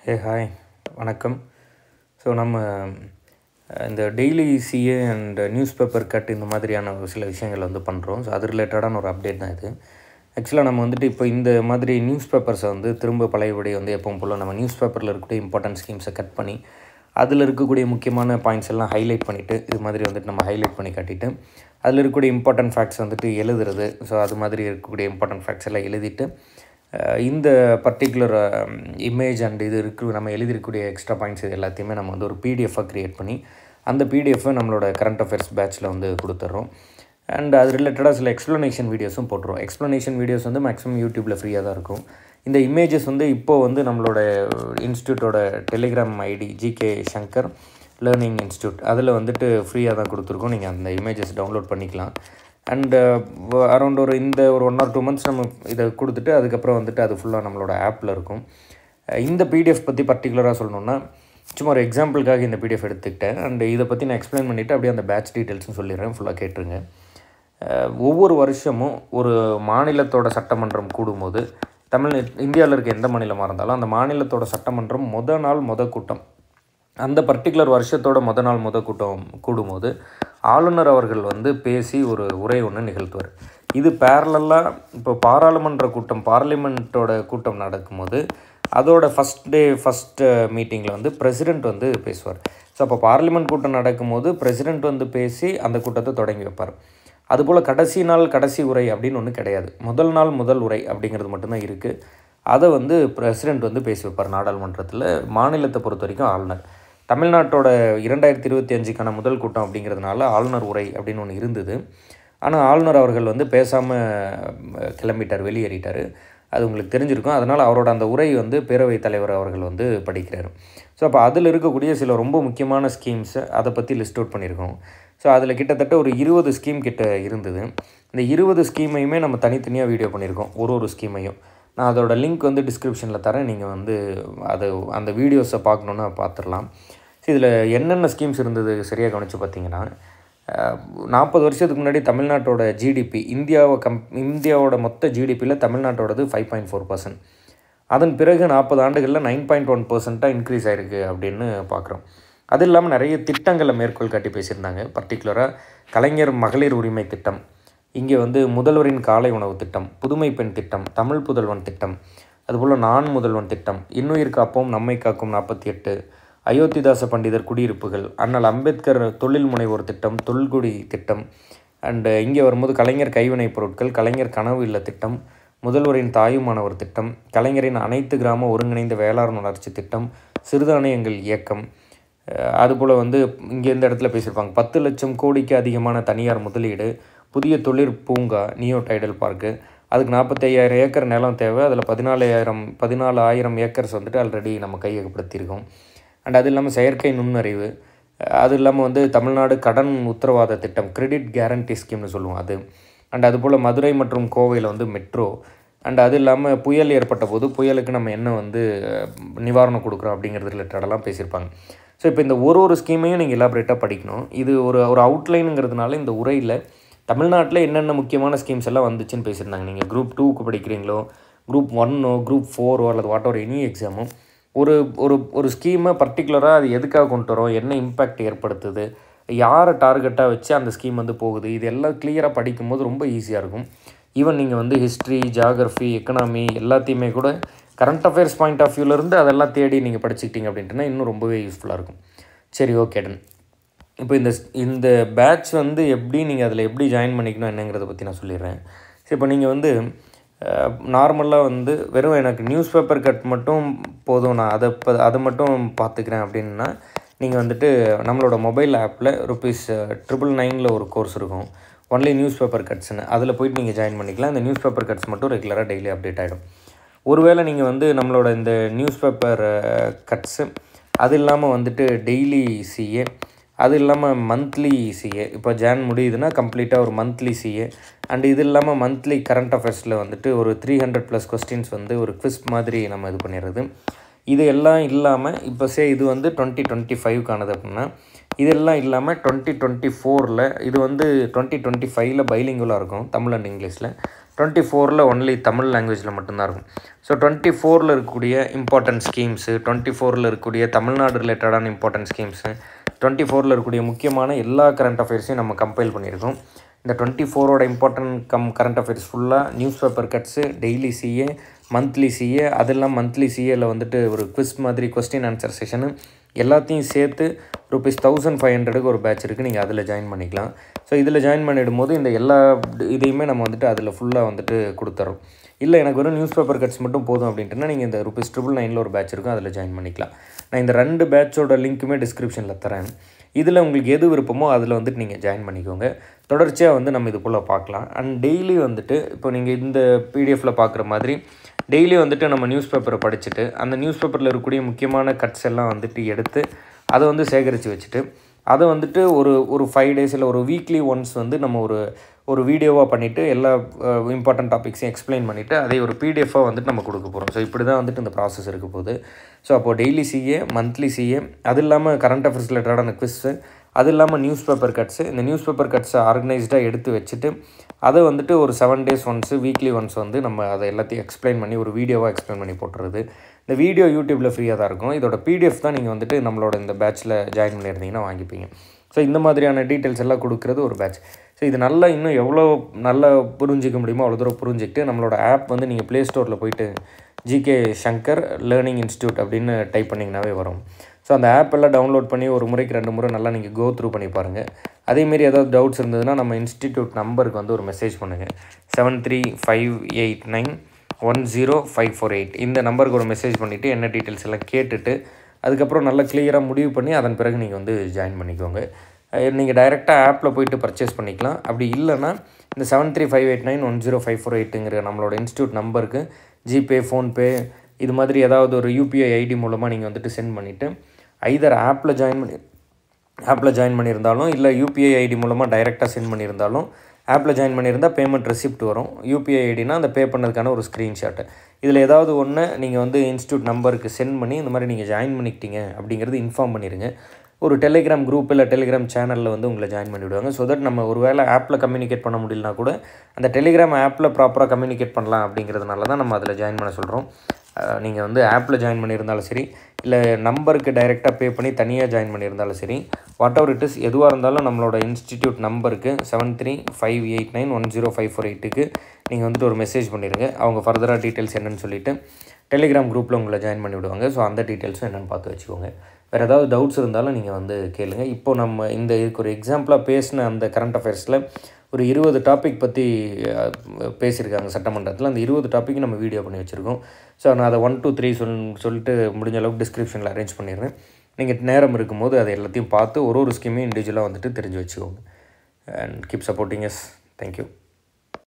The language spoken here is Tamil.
ஹே ஹாய் வணக்கம். ஸோ நம்ம இந்த daily CA and news paper cut இந்த மாதிரியான ஒரு சில விஷயங்கள் வந்து பண்ணுறோம். ஸோ அது ரிலேட்டடான ஒரு அப்டேட் தான் இது. ஆக்சுவலாக நம்ம வந்துட்டு இப்போ இந்த மாதிரி நியூஸ் பேப்பர்ஸை வந்து திரும்ப பழையபடி வந்து எப்பவும் போல் நம்ம நியூஸ் பேப்பரில் இருக்கக்கூடிய இம்பார்ட்டன்ட் ஸ்கீம்ஸை கட் பண்ணி அதில் இருக்கக்கூடிய முக்கியமான பாயிண்ட்ஸ் எல்லாம் ஹைலைட் பண்ணிவிட்டு இது மாதிரி வந்துட்டு நம்ம ஹைலைட் பண்ணி காட்டிட்டு அதில் இருக்கக்கூடிய இம்பார்ட்டன்ட் ஃபேக்ட்ஸ் வந்துட்டு எழுதுறது. ஸோ அது மாதிரி இருக்கக்கூடிய இம்பார்ட்டன்ட் ஃபேக்ட்ஸ் எல்லாம் எழுதிட்டு இந்த பர்டிகுலர் இமேஜ் அண்ட் இது நம்ம எழுதிருக்கக்கூடிய எக்ஸ்ட்ரா பாயிண்ட்ஸ் இது எல்லாத்தையுமே நம்ம வந்து ஒரு பிடிஎஃபாக க்ரியேட் பண்ணி அந்த பிடிஎஃப்பை நம்மளோட கரண்ட் அஃபேர்ஸ் பேட்சில் வந்து கொடுத்துட்றோம். அண்ட் அது ரிலேட்டடாக சில எக்ஸ்ப்ளனேஷன் வீடியோஸும் போட்டுருவோம். எக்ஸ்ப்ளனேஷன் வீடியோஸ் வந்து மேக்ஸிமம் யூடியூப்பில் ஃப்ரீயாக தான் இருக்கும். இந்த இமேஜஸ் வந்து இப்போது வந்து நம்மளோட இன்ஸ்டியூட்டோட Telegram ID GK Shankar learning institute அதில் வந்துட்டு ஃப்ரீயாக தான் கொடுத்துருக்கோம். நீங்கள் அந்த இமேஜஸ் டவுன்லோட் பண்ணிக்கலாம். அண்டு அரௌண்ட் ஒரு 1 or 2 months நம்ம இதை கொடுத்துட்டு அதுக்கப்புறம் வந்துட்டு அது ஃபுல்லாக நம்மளோட ஆப்பில் இருக்கும். இந்த பிடிஎஃப் பற்றி பர்டிகுலராக சொல்லணுன்னா சும்மா ஒரு எக்ஸாம்பிளுக்காக இந்த பிடிஎஃப் எடுத்துக்கிட்டேன். அண்ட் இதை பற்றி நான் எக்ஸ்பிளைன் பண்ணிவிட்டு அப்படியே அந்த பேட்ச் டீட்டெயில்ஸும் சொல்லிடுறேன், ஃபுல்லாக கேட்டுருங்க. ஒவ்வொரு வருஷமும் ஒரு மாநிலத்தோட சட்டமன்றம் கூடும்போது இந்தியாவில் இருக்க எந்த மாநிலமாக இருந்தாலும் அந்த மாநிலத்தோட சட்டமன்றம் மொதல் கூட்டம் அந்த பர்டிகுலர் வருஷத்தோட மொதல் கூட்டம் கூடும்போது ஆளுநர் அவர்கள் வந்து பேசி ஒரு உரை ஒன்று நிகழ்த்துவார். இது பேரலாக இப்போ பாராளுமன்ற கூட்டம் பார்லிமெண்ட்டோட கூட்டம் நடக்கும்போது அதோட ஃபஸ்ட்டு மீட்டிங்கில் வந்து பிரசிடெண்ட் வந்து பேசுவார். ஸோ அப்போ பார்லிமெண்ட் கூட்டம் நடக்கும்போது பிரசிடெண்ட் வந்து பேசி அந்த கூட்டத்தை தொடங்கி வைப்பார். அதுபோல் கடைசி உரை அப்படின்னு ஒன்று கிடையாது. முதல் உரை அப்படிங்கிறது மட்டும்தான் இருக்குது. அதை வந்து பிரசிடெண்ட் வந்து பேசி வைப்பார் நாடாளுமன்றத்தில். மாநிலத்தை பொறுத்த வரைக்கும் ஆளுநர். தமிழ்நாட்டோட 2025க்கான முதல் கூட்டம் அப்படிங்கிறதுனால ஆளுநர் உரை அப்படின்னு ஒன்று இருந்தது. ஆனால் ஆளுநர் அவர்கள் வந்து பேசாமல் கிளம்பிட்டார், வெளியேறிட்டார். அது உங்களுக்கு தெரிஞ்சிருக்கும். அதனால் அவரோட அந்த உரை வந்து பேரவைத் தலைவர் அவர்கள் வந்து படிக்கிறார். ஸோ அப்போ அதில் இருக்கக்கூடிய சில ரொம்ப முக்கியமான ஸ்கீம்ஸை அதை பற்றி லிஸ்ட் அவுட் பண்ணியிருக்கோம். ஸோ அதில் கிட்டத்தட்ட ஒரு 20 ஸ்கீம் கிட்ட இருந்தது. இந்த 20 ஸ்கீமையுமே நம்ம தனித்தனியாக வீடியோ பண்ணியிருக்கோம், ஒரு ஸ்கீமையும். நான் அதோட லிங்க் வந்து டிஸ்கிரிப்ஷனில் தரேன். நீங்கள் வந்து அந்த வீடியோஸை பார்க்கணுன்னா பார்த்துடலாம். ஸோ இதில் என்னென்ன ஸ்கீம்ஸ் இருந்தது சரியாக கவனித்து பார்த்தீங்கன்னா 40 வருஷத்துக்கு முன்னாடி தமிழ்நாட்டோட ஜிடிபி இந்தியாவோட மொத்த ஜிடிபியில் தமிழ்நாட்டோடது 5.4%. அதன் பிறகு 40 ஆண்டுகளில் 9.1% இன்க்ரீஸ் ஆகிருக்கு அப்படின்னு பார்க்குறோம். அது இல்லாமல் நிறைய திட்டங்களை மேற்கோள் காட்டி பேசியிருந்தாங்க. பர்டிகுலராக கலைஞர் மகளிர் உரிமை திட்டம், இங்கே வந்து முதல்வரின் காலை உணவு திட்டம், புதுமை பெண் திட்டம், தமிழ் புதல்வன் திட்டம், அதுபோல் நான் முதல்வன் திட்டம், இன்னுயிர் காப்போம் நம்மை காக்கும் 48, அயோத்திதாச பண்டிதர் குடியிருப்புகள், அண்ணல் அம்பேத்கர் தொழில் முனைவோர் திட்டம், தொல்குடி திட்டம், அண்டு இங்கே வரும்போது கலைஞர் கைவினைப் பொருட்கள், கலைஞர் கனவு இல்ல திட்டம், முதல்வரின் தாயுமானவர் திட்டம், கலைஞரின் அனைத்து கிராம ஒருங்கிணைந்த வேளாண் வளர்ச்சி திட்டம், சிறுதானியங்கள் இயக்கம். அதுபோல் வந்து இங்கே இந்த இடத்துல பேசியிருப்பாங்க 10 லட்சம் கோடிக்கு அதிகமான தனியார் முதலீடு, புதிய தொழிற் பூங்கா நியோ டைடல் பார்க்கு, அதுக்கு 45,000 ஏக்கர் நிலம் தேவை. அதில் 14,000 ஏக்கர்ஸ் வந்துட்டு ஆல்ரெடி நம்ம கையகப்படுத்தியிருக்கோம். அண்ட் அது இல்லாமல் செயற்கை நுண்ணறிவு, அது இல்லாமல் வந்து தமிழ்நாடு கடன் உத்தரவாத திட்டம், கிரெடிட் கேரண்டி ஸ்கீம்னு சொல்லுவோம் அது. அண்ட் அதுபோல் மதுரை மற்றும் கோவையில் வந்து மெட்ரோ. அண்ட் அது இல்லாமல் புயல் ஏற்பட்ட போது புயலுக்கு நம்ம என்ன வந்து நிவாரணம் கொடுக்குறோம் அப்படிங்கிறது ரிலேட்டடெல்லாம் பேசியிருப்பாங்க. ஸோ இப்போ இந்த ஒரு ஸ்கீமையும் நீங்கள் எலாபரேட்டாக படிக்கணும். இது ஒரு அவுட்லைனுங்கிறதுனால இந்த உரையில் தமிழ்நாட்டில் என்னென்ன முக்கியமான ஸ்கீம்ஸ் எல்லாம் வந்துச்சுன்னு பேசியிருந்தாங்க. நீங்கள் குரூப் 2க்கு படிக்கிறீங்களோ, குரூப் 1ஓ, குரூப் 4ஓ அல்லது வாட் எவர் எனி எக்ஸாமோ ஒரு ஸ்கீமை பர்டிகுலராக அது எதுக்காக கொண்டு வரோம், என்ன இம்பேக்ட் ஏற்படுத்துது, யாரை டார்கெட்டாக வச்சு அந்த ஸ்கீம் வந்து போகுது, இது எல்லாம் கிளியராக படிக்கும்போது ரொம்ப ஈஸியாக இருக்கும். ஈவன் நீங்கள் வந்து ஹிஸ்ட்ரி, ஜியாகிரஃபி, எக்கனாமி எல்லாத்தையுமே கூட கரண்ட் அஃபேர்ஸ் பாயிண்ட் ஆஃப் வியூவிலேருந்து அதெல்லாம் தேடி நீங்கள் படிச்சுக்கிட்டீங்க அப்படின்ட்டுனா இன்னும் ரொம்பவே யூஸ்ஃபுல்லாக இருக்கும். சரி, ஓகே டன். இப்போ இந்த பேட்ச் வந்து நீங்கள் அதில் எப்படி ஜாயின் பண்ணிக்கணும் என்னங்கிறத பற்றி நான் சொல்லிடுறேன். சரி, இப்போ நீங்கள் வந்து நார்மலாக வந்து வெறும் எனக்கு நியூஸ் பேப்பர் கட் மட்டும் போதும், நான் அதை மட்டும் பார்த்துக்கிறேன் அப்படின்னா நீங்கள் வந்துட்டு நம்மளோட மொபைல் ஆப்பில் ₹999 ஒரு கோர்ஸ் இருக்கும், ஒன்லி நியூஸ் பேப்பர் கட்ஸ்னு. அதில் போய்ட்டு நீங்கள் ஜாயின் பண்ணிக்கலாம். இந்த நியூஸ் பேப்பர் கட்ஸ் மட்டும் ரெகுலராக டெய்லி அப்டேட் ஆகிடும். ஒருவேளை நீங்கள் வந்து நம்மளோட இந்த நியூஸ் பேப்பர் கட்ஸு அது இல்லாமல் வந்துட்டு டெய்லி சிஏ, அது இல்லாமல் மந்த்லி சிஏ, இப்போ ஜான் முடியுதுன்னா கம்ப்ளீட்டாக ஒரு மந்த்லி சிஏ, அண்ட் இது இல்லாமல் மந்த்லி கரண்ட் அஃபேர்ஸில் வந்துட்டு ஒரு 300+ கொஸ்டின்ஸ் வந்து ஒரு குவிஸ் மாதிரி நம்ம இது பண்ணிடுறது. இது எல்லாம் இல்லாமல் இப்போ இது வந்து 2025க்கானது அப்படின்னா இதெல்லாம் இல்லாமல் 2024 இது வந்து 2025 பைலிங்குலாக இருக்கும், தமிழ் அண்ட் இங்கிலீஷில். 24ல் ஒன்லி தமிழ் லாங்குவேஜில் மட்டும்தான் இருக்கும். ஸோ 24ல் இருக்கக்கூடிய இம்பார்ட்டன்ட் ஸ்கீம்ஸு, 24ல் இருக்கக்கூடிய தமிழ்நாடு ரிலேட்டடான இம்பார்ட்டன்ட் ஸ்கீம்ஸு, 24ல் இருக்கக்கூடிய முக்கியமான எல்லா கரண்ட் அஃபேர்ஸையும் நம்ம கம்பைல் பண்ணியிருக்கோம். இந்த 24ஓட இம்பார்ட்டன்ட் கரண்ட் அஃபேர்ஸ் ஃபுல்லாக news paper cuts, daily CA, monthly CA, அதெல்லாம் மந்த்லி சிஏயில் வந்துட்டு ஒரு குவிஸ் மாதிரி கொஸ்டின் ஆன்சர் செஷனு எல்லாத்தையும் சேர்த்து ₹1500க்கு ஒரு பேட்ச் இருக்குது. நீங்கள் அதில் ஜாயின் பண்ணிக்கலாம். ஸோ இதில் ஜாயின் பண்ணிவிடும்போது இந்த எல்லா இதையுமே நம்ம வந்துட்டு அதில் ஃபுல்லாக வந்துட்டு கொடுத்துறோம். இல்லை எனக்கு வெறும் நியூஸ் பேப்பர் கட்ஸ் மட்டும் போதும் அப்படின்ட்டுனா நீங்கள் இந்த ₹999ல் ஒரு பேட்ச் இருக்கும், அதில் ஜாயின் பண்ணிக்கலாம். நான் இந்த 2 பேட்சோட லிங்க்குமே டிஸ்கிரிப்ஷனில் தரேன். இதில் உங்களுக்கு எது விருப்பமோ அதில் வந்துட்டு நீங்கள் ஜாயின் பண்ணிக்கோங்க. தொடர்ச்சியாக வந்து நம்ம இது போல் பார்க்கலாம். அண்ட் டெய்லி வந்துட்டு இப்போ நீங்கள் இந்த பிடிஎஃப்பில் பார்க்குற மாதிரி டெய்லி வந்துட்டு நம்ம நியூஸ் பேப்பரை படிச்சுட்டு அந்த நியூஸ் பேப்பரில் இருக்கக்கூடிய முக்கியமான கட்ஸ் எல்லாம் வந்துட்டு எடுத்து அதை வந்து சேகரித்து வச்சுட்டு அதை வந்துட்டு ஒரு 5 days இல்லை ஒரு வீக்லி ஒன்ஸ் வந்து நம்ம ஒரு வீடியோவாக பண்ணிவிட்டு எல்லா இம்பார்ட்டன்ட் டாபிக்ஸையும் எக்ஸ்பிளைன் பண்ணிவிட்டு அதை ஒரு பிடிஎஃபாக வந்துட்டு நம்ம கொடுக்க போகிறோம். ஸோ இப்படி தான் வந்துட்டு இந்த ப்ராசஸ் இருக்க போகுது. ஸோ அப்போது டெய்லி சிஏ, மந்த்லி சிஏ, அது இல்லாமல் கரண்ட் அஃபேர்ஸ் ரிலேட்டடான குவிஸ்ஸு, அது இல்லாமல் நியூஸ் பேப்பர் கட்ஸு, இந்த நியூஸ் பேப்பர் கட்ஸை ஆர்கனைஸ்டாக எடுத்து வச்சுட்டு அதை வந்துட்டு ஒரு 7 days ஒன்ஸு, வீக்லி ஒன்ஸ் வந்து நம்ம அதை எல்லாத்தையும் எக்ஸ்பிளைன் பண்ணி ஒரு வீடியோவாக எக்ஸ்பிளைன் பண்ணி போட்டுறது. இந்த வீடியோ யூடியூப்பில் ஃப்ரீயாக தான் இருக்கும். இதோட பிடிஎஃப் தான் நீங்கள் வந்துட்டு நம்மளோட இந்த பேட்ச்சில் ஜாயின் பண்ணியிருந்தீங்கன்னா வாங்கிப்பீங்க. ஸோ இந்த மாதிரியான டீட்டெயில்ஸ் எல்லாம் கொடுக்குறது ஒரு பேட்ச். ஸோ இது நல்லா இன்னும் எவ்வளோ நல்லா புரிஞ்சிக்க முடியுமோ அவ்வளோ தூரம் புரிஞ்சுக்கிட்டு நம்மளோட ஆப் வந்து நீங்கள் ப்ளே ஸ்டோரில் போய்ட்டு ஜிகே சங்கர் லேர்னிங் இன்ஸ்டியூட் அப்படின்னு டைப் பண்ணிங்கனாவே வரும். ஸோ அந்த ஆப் எல்லாம் டவுன்லோட் பண்ணி ஒரு முறைக்கு 2 முறை நல்லா நீங்கள் கோ த்ரூ பண்ணி பாருங்கள். அதேமாரி ஏதாவது டவுட்ஸ் இருந்ததுன்னா நம்ம இன்ஸ்டிடியூட் நம்பருக்கு வந்து ஒரு மெசேஜ் பண்ணுங்கள். 7358910548 இந்த நம்பருக்கு ஒரு மெசேஜ் பண்ணிவிட்டு என்ன டீட்டெயில்ஸ் எல்லாம் கேட்டுட்டு அதுக்கப்புறம் நல்லா கிளியராக முடிவு பண்ணி அதன் பிறகு நீங்கள் வந்து ஜாயின் பண்ணிக்கோங்க. நீங்கள் டைரெக்டாக ஆப்பில் போய்ட்டு பர்ச்சேஸ் பண்ணிக்கலாம். அப்படி இல்லைனா இந்த 7358910548ங்கிற நம்மளோட இன்ஸ்டியூட் நம்பருக்கு ஜிபே, ஃபோன்பே இது மாதிரி ஏதாவது ஒரு யூபிஐ ஐடி மூலமாக நீங்கள் வந்துட்டு சென்ட் பண்ணிவிட்டு ஐதர் ஆப்பில் ஜாயின் பண்ணியிருந்தாலும் இல்லை யூபிஐ ஐடி மூலமாக டைரெக்டாக சென்ட் பண்ணியிருந்தாலும் ஆப்பில் ஜாயின் பண்ணியிருந்தால் பேமெண்ட் ரெசிப்ட் வரும். யூபிஐ ஐடினா அந்த பே பண்ணதுக்கான ஒரு ஸ்க்ரீன்ஷாட்டு. இதில் ஏதாவது ஒன்று நீங்கள் வந்து இன்ஸ்டியூட் நம்பருக்கு சென்ட் பண்ணி இந்த மாதிரி நீங்கள் ஜாயின் பண்ணிக்கிட்டீங்க அப்படிங்கிறது இன்ஃபார்ம் பண்ணிடுங்க. ஒரு டெலிகிராம் குரூப் இல்லை டெலிகிராம் சேனலில் வந்து உங்களை ஜாயின் பண்ணிவிடுவாங்க. ஸோ தட் நம்ம ஒரு வேளை ஆப்பில் கம்யூனிகேட் பண்ண முடியலனா கூட அந்த டெலிகிராம் ஆப்பில் ப்ராப்பராக கம்யூனிகேட் பண்ணலாம் அப்படிங்கிறதுனால தான் நம்ம அதில் ஜாயின் பண்ண சொல்கிறோம். நீங்கள் வந்து ஆப்பில் ஜாயின் பண்ணியிருந்தாலும் சரி இல்லை நம்பருக்கு டைரெக்டாக பே பண்ணி தனியாக ஜாயின் பண்ணியிருந்தாலும் சரி, வாட் எவர் இட் இஸ் எதுவாக இருந்தாலும் நம்மளோட இன்ஸ்டிடியூட் நம்பருக்கு 7358910548க்கு நீங்கள் வந்துட்டு ஒரு மெசேஜ் பண்ணிடுங்க. அவங்க ஃபர்தராக டீட்டெயில்ஸ் என்னென்னு சொல்லிவிட்டு டெலிகிராம் குரூப்பில் உங்களை ஜாயின் பண்ணி விடுவாங்க. ஸோ அந்த டீட்டெயில்ஸும் என்னென்னு பார்த்து வச்சுக்கோங்க. வேறு ஏதாவது டவுட்ஸ் இருந்தாலும் நீங்கள் வந்து கேளுங்க. இப்போ நம்ம இதுக்கு ஒரு எக்ஸாம்பிளாக பேசின அந்த கரண்ட் அஃபேர்ஸில் ஒரு 20 டாபிக் பற்றி பேசியிருக்காங்க சட்டமன்றத்தில். அந்த 20 டாபிக் நம்ம வீடியோ பண்ணி வச்சுருக்கோம். ஸோ நான் அதை 1 2 3 சொல்லிட்டு முடிஞ்ச அளவுக்கு டிஸ்கிரிப்ஷனில் அரேஞ்ச் பண்ணிடுறேன். நீங்கள் நேரம் இருக்கும்போது அதை எல்லாத்தையும் பார்த்து ஒரு ஸ்கீமையும் இண்டிவிஜுவலாக வந்துட்டு தெரிஞ்சு வச்சுக்கோங்க. And keep supporting us. Thank you.